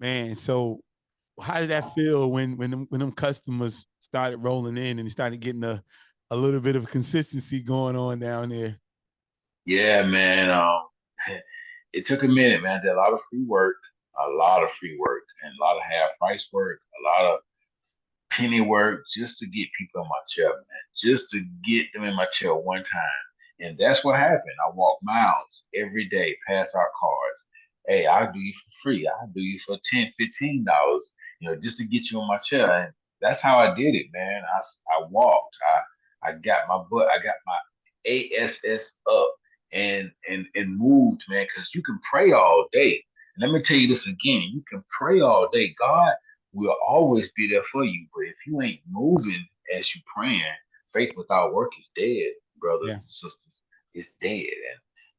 Man, so how did that feel when them customers started rolling in and started getting a little bit of consistency going on down there? Yeah, man. It took a minute, man. I did a lot of free work, and a lot of half price work, a lot of penny work just to get people in my chair, man. Just to get them in my chair one time. And that's what happened. I walk miles every day, pass out cards. Hey, I'll do you for free. I'll do you for $10, $15, just to get you in my chair. And that's how I did it, man. I walked. I got my butt, I got my ASS up and moved, man, because you can pray all day. And let me tell you this again, you can pray all day. God will always be there for you. But if you ain't moving as you praying, faith without work is dead, brothers Yeah. and sisters. It's dead.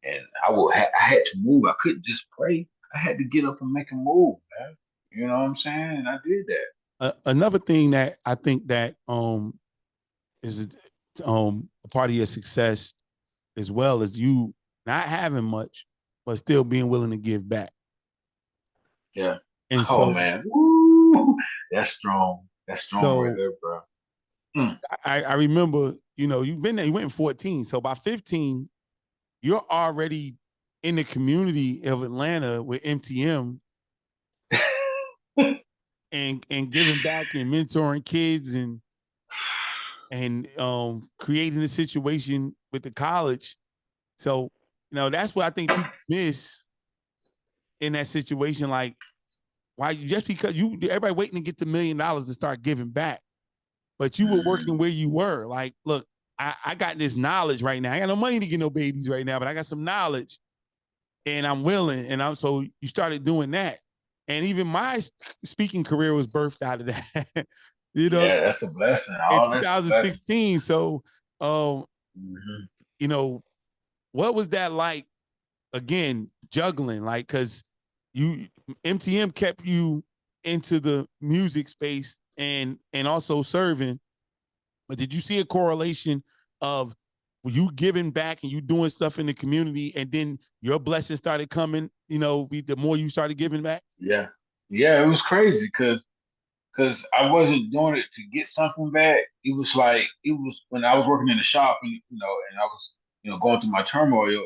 And I had to move. I couldn't just pray. I had to get up and make a move, man. You know what I'm saying? And I did that. Another thing that I think that is a part of your success as well as you not having much, but still being willing to give back. Yeah. And Oh so, man. Woo! That's strong. That's strong right so there, bro. Mm. I remember, you've been there, you went in 14. So by 15, you're already in the community of Atlanta with MTM and giving back and mentoring kids and creating a situation with the college. So, that's what I think people miss in that situation. Like, why just because everybody waiting to get the $1 million to start giving back, but you were working where you were. Like, look, I got this knowledge right now. I got no money to get no babies right now, but I got some knowledge and I'm willing. So you started doing that. And even my speaking career was birthed out of that, Yeah, that's a blessing. in All that's a blessing. 2016. So, um, Hmm. you know, what was that like again, juggling? Like, cause you MTM kept you into the music space and also serving. But did you see a correlation of you giving back and you doing stuff in the community, and then your blessings started coming? The more you started giving back. Yeah. Yeah, it was crazy because I wasn't doing it to get something back. It was like it was when I was working in the shop and I was going through my turmoil,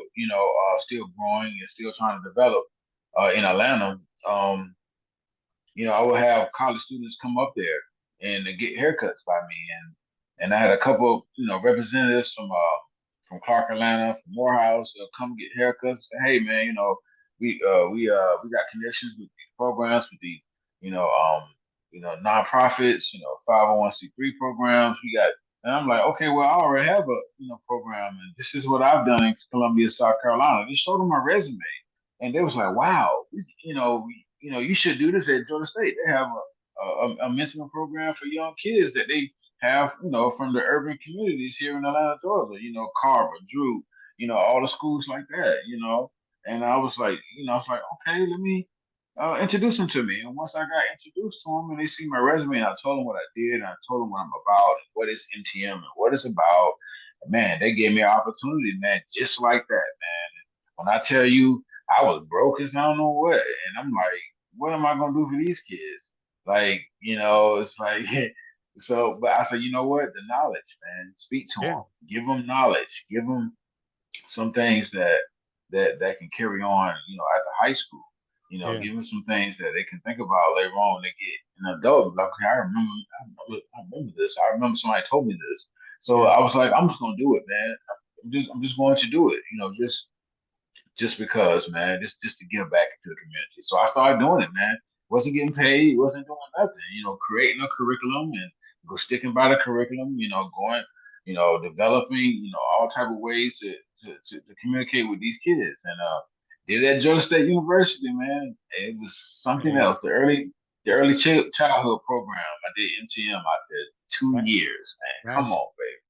still growing and still trying to develop in Atlanta. I would have college students come up there and they get haircuts by me, and I had a couple representatives from Clark, Atlanta, from Morehouse, come get haircuts. Say, hey man, we got connections with these programs with the you know um nonprofits, 501(c)(3) programs. We got, and I'm like, okay, well, I already have a program, and this is what I've done in Columbia, South Carolina. Just showed them my resume, and they was like, wow, you should do this at Georgia State. They have a mentoring program for young kids that they have, from the urban communities here in Atlanta, Georgia. Carver, Drew, all the schools like that. And I was like, okay, let me introduce them to me. And once I got introduced to them and they see my resume, and I told them what I did, and I told them what I'm about, and what is MTM, and what it's about, man, they gave me an opportunity, man, just like that, man. When I tell you, I was broke as I don't know what, and I'm like, what am I gonna do for these kids? Like, it's like, so. But I said, you know what? The knowledge, man. Speak to Yeah, them. Give them knowledge. Give them some things that can carry on, at the high school. yeah, Give them some things that they can think about later on when they get an adult. Like, okay, I remember this. I remember somebody told me this. So yeah, I was like, I'm just gonna do it, man. I'm just going to do it. Just because, man, just to give back to the community. So I started doing it, man. Wasn't getting paid, wasn't doing nothing, creating a curriculum and go sticking by the curriculum, going, developing, all type of ways to communicate with these kids. And did it at Georgia State University, man. It was something man. else. The early childhood program. I did NTM out there two That, years, man. Come that's on, baby.